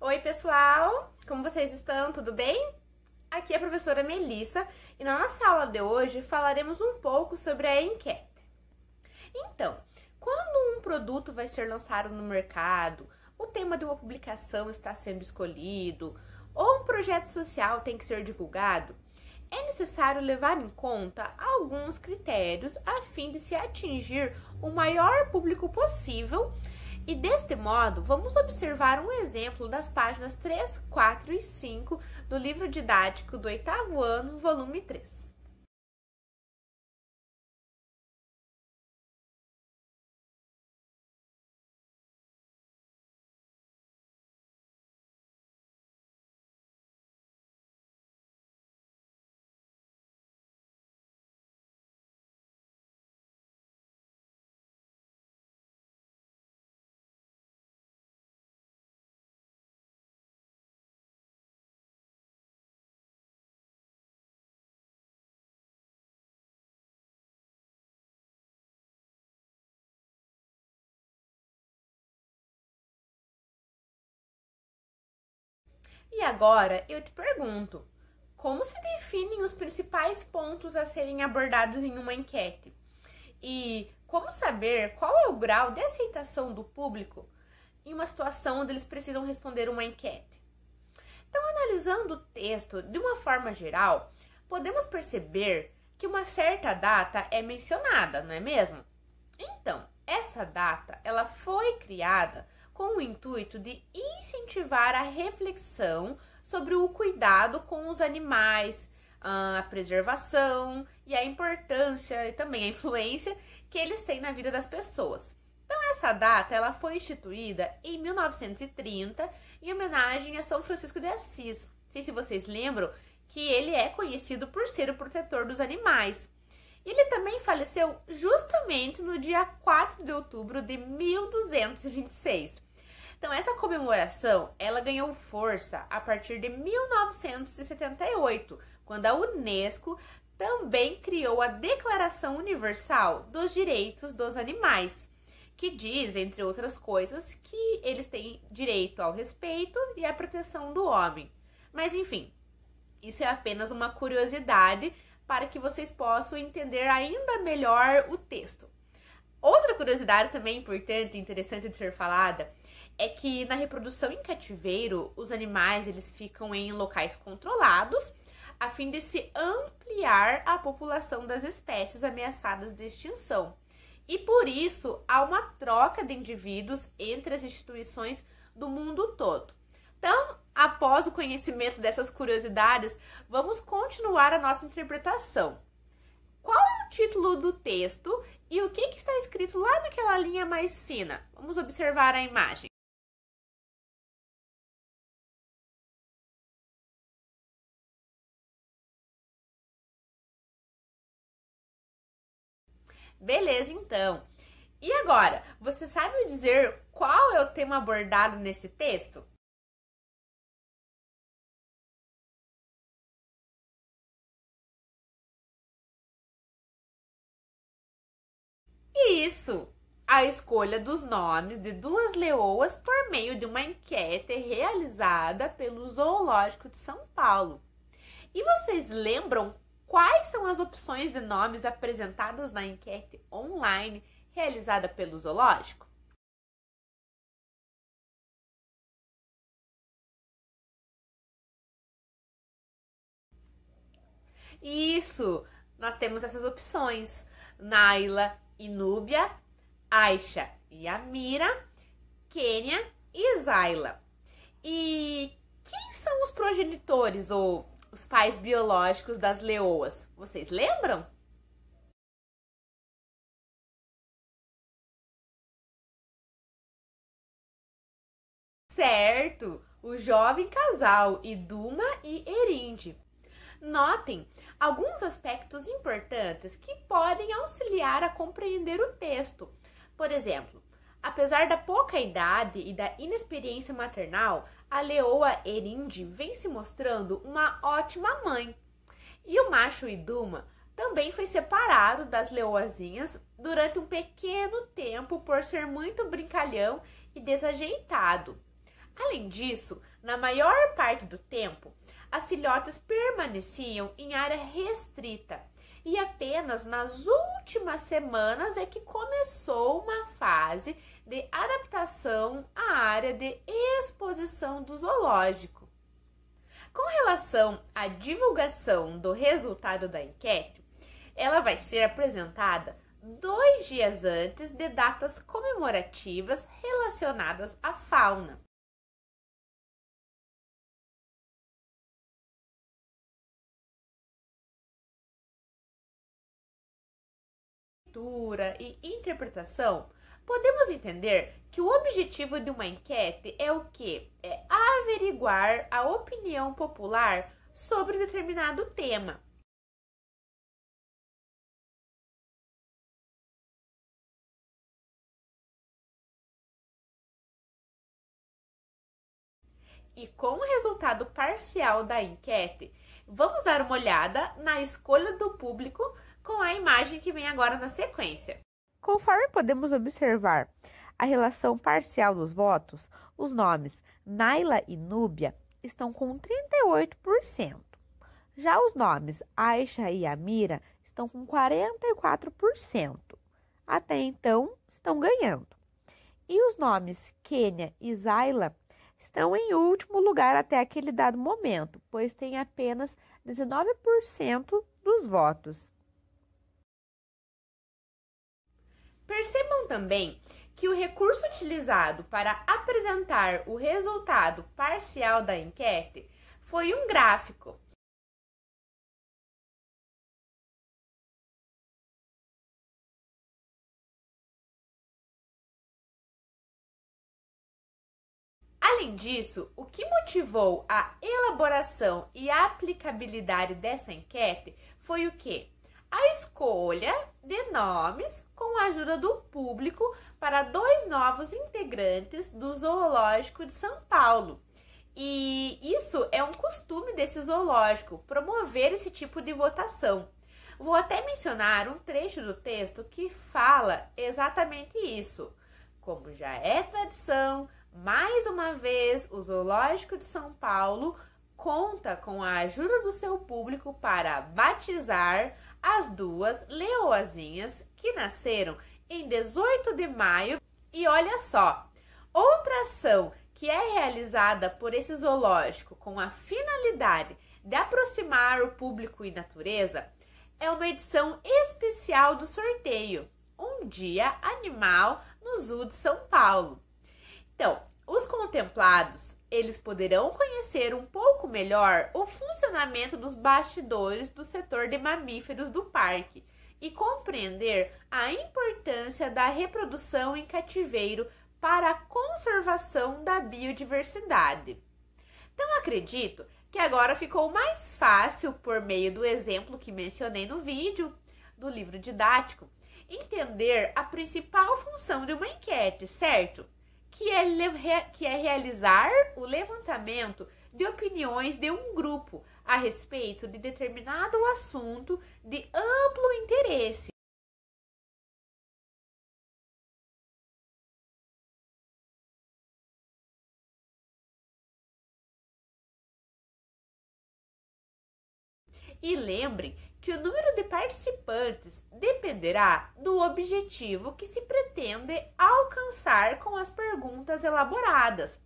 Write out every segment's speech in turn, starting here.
Oi, pessoal! Como vocês estão? Tudo bem? Aqui é a professora Melissa e na nossa aula de hoje falaremos um pouco sobre a enquete. Então, quando um produto vai ser lançado no mercado, o tema de uma publicação está sendo escolhido ou um projeto social tem que ser divulgado, é necessário levar em conta alguns critérios a fim de se atingir o maior público possível. E deste modo, vamos observar um exemplo das páginas 3, 4 e 5 do livro didático do 8º ano, volume 3. E agora eu te pergunto, como se definem os principais pontos a serem abordados em uma enquete? E como saber qual é o grau de aceitação do público em uma situação onde eles precisam responder uma enquete? Então, analisando o texto de uma forma geral, podemos perceber que uma certa data é mencionada, não é mesmo? Então, essa data ela foi criada com o intuito de incentivar a reflexão sobre o cuidado com os animais, a preservação e a importância e também a influência que eles têm na vida das pessoas. Então, essa data ela foi instituída em 1930 em homenagem a São Francisco de Assis. Não sei se vocês lembram que ele é conhecido por ser o protetor dos animais. Ele também faleceu justamente no dia 4 de outubro de 1226. Então, essa comemoração, ela ganhou força a partir de 1978, quando a Unesco também criou a Declaração Universal dos Direitos dos Animais, que diz, entre outras coisas, que eles têm direito ao respeito e à proteção do homem. Mas, enfim, isso é apenas uma curiosidade para que vocês possam entender ainda melhor o texto. Outra curiosidade também importante e interessante de ser falada é que na reprodução em cativeiro, os animais eles ficam em locais controlados a fim de se ampliar a população das espécies ameaçadas de extinção. E por isso há uma troca de indivíduos entre as instituições do mundo todo. Então, após o conhecimento dessas curiosidades, vamos continuar a nossa interpretação. Qual é o título do texto e o que está escrito lá naquela linha mais fina? Vamos observar a imagem. Beleza, então. E agora, você sabe me dizer qual é o tema abordado nesse texto? Isso! A escolha dos nomes de duas leoas por meio de uma enquete realizada pelo Zoológico de São Paulo. E vocês lembram quais são as opções de nomes apresentadas na enquete online realizada pelo Zoológico? Isso! Nós temos essas opções: Naila e Núbia, Aisha e Amira, Kênia e Zayla. E quem são os progenitores ou os pais biológicos das leoas? Vocês lembram? Certo! O jovem casal Iduma e Erinde. Notem alguns aspectos importantes que podem auxiliar a compreender o texto. Por exemplo, apesar da pouca idade e da inexperiência maternal, a leoa Erinde vem se mostrando uma ótima mãe. E o macho Iduma também foi separado das leoazinhas durante um pequeno tempo por ser muito brincalhão e desajeitado. Além disso, Na maior parte do tempo, as filhotes permaneciam em área restrita e apenas nas últimas semanas é que começou uma fase de adaptação à área de exposição do zoológico. Com relação à divulgação do resultado da enquete, ela vai ser apresentada 2 dias antes de datas comemorativas relacionadas à fauna. Leitura e interpretação, podemos entender que o objetivo de uma enquete é o quê? É averiguar a opinião popular sobre determinado tema. E com o resultado parcial da enquete, vamos dar uma olhada na escolha do público com a imagem que vem agora na sequência. Conforme podemos observar a relação parcial dos votos, os nomes Naila e Núbia estão com 38%. Já os nomes Aisha e Amira estão com 44%. Até então, estão ganhando. E os nomes Kênia e Zaila estão em último lugar até aquele dado momento, pois têm apenas 19% dos votos. Percebam também que o recurso utilizado para apresentar o resultado parcial da enquete foi um gráfico. Além disso, o que motivou a elaboração e a aplicabilidade dessa enquete foi o quê? A escolha de nomes com a ajuda do público para 2 novos integrantes do Zoológico de São Paulo. E isso é um costume desse zoológico, promover esse tipo de votação. Vou até mencionar um trecho do texto que fala exatamente isso. Como já é tradição, mais uma vez o Zoológico de São Paulo conta com a ajuda do seu público para batizar as 2 leoazinhas que nasceram em 18 de maio. E olha só, outra ação que é realizada por esse zoológico com a finalidade de aproximar o público e natureza é uma edição especial do sorteio, Um Dia Animal no Zoo de São Paulo. Então, os contemplados, eles poderão conhecer um pouco melhor o funcionamento dos bastidores do setor de mamíferos do parque e compreender a importância da reprodução em cativeiro para a conservação da biodiversidade. Então, acredito que agora ficou mais fácil, por meio do exemplo que mencionei no vídeo do livro didático, entender a principal função de uma enquete, certo? Que é realizar o levantamento de opiniões de um grupo a respeito de determinado assunto de amplo interesse. E lembrem que o número de participantes dependerá do objetivo que se pretende alcançar com as perguntas elaboradas.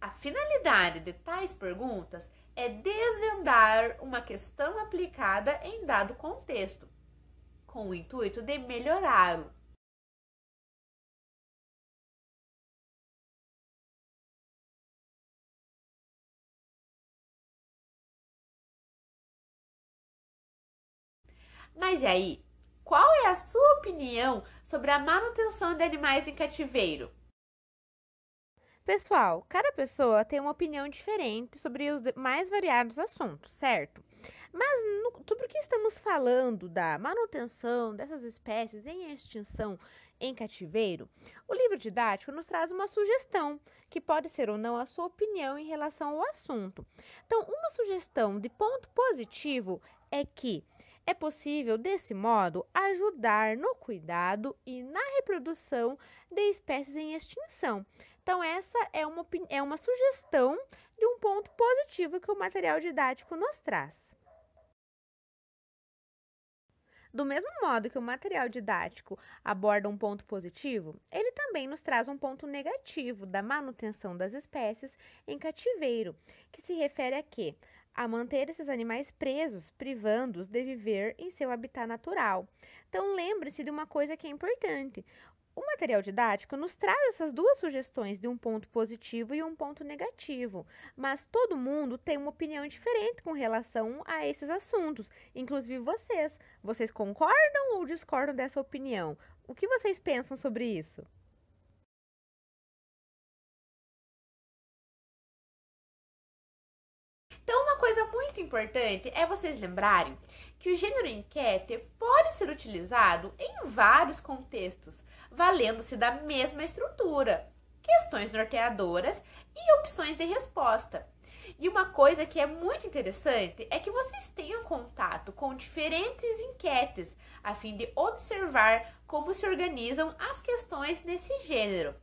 A finalidade de tais perguntas é desvendar uma questão aplicada em dado contexto, com o intuito de melhorá-lo. Mas e aí, qual é a sua opinião sobre a manutenção de animais em cativeiro? Pessoal, cada pessoa tem uma opinião diferente sobre os mais variados assuntos, certo? Mas sobre o que estamos falando da manutenção dessas espécies em extinção em cativeiro, o livro didático nos traz uma sugestão, que pode ser ou não a sua opinião em relação ao assunto. Então, uma sugestão de ponto positivo é que é possível, desse modo, ajudar no cuidado e na reprodução de espécies em extinção. Então, essa é uma sugestão de um ponto positivo que o material didático nos traz. Do mesmo modo que o material didático aborda um ponto positivo, ele também nos traz um ponto negativo da manutenção das espécies em cativeiro, que se refere a quê? A manter esses animais presos, privando-os de viver em seu habitat natural. Então, lembre-se de uma coisa que é importante. O material didático nos traz essas duas sugestões de um ponto positivo e um ponto negativo, mas todo mundo tem uma opinião diferente com relação a esses assuntos, inclusive vocês. Vocês concordam ou discordam dessa opinião? O que vocês pensam sobre isso? Então, uma coisa muito importante é vocês lembrarem que o gênero enquete pode ser utilizado em vários contextos, valendo-se da mesma estrutura, questões norteadoras e opções de resposta. E uma coisa que é muito interessante é que vocês tenham contato com diferentes enquetes, a fim de observar como se organizam as questões nesse gênero.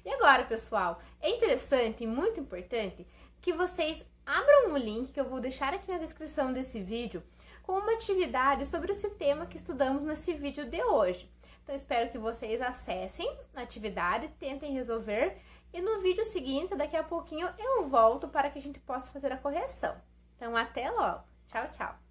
E agora, pessoal, é interessante e muito importante que vocês abram o link que eu vou deixar aqui na descrição desse vídeo com uma atividade sobre esse tema que estudamos nesse vídeo de hoje. Então, espero que vocês acessem a atividade, tentem resolver e no vídeo seguinte, daqui a pouquinho, eu volto para que a gente possa fazer a correção. Então, até logo. Tchau, tchau!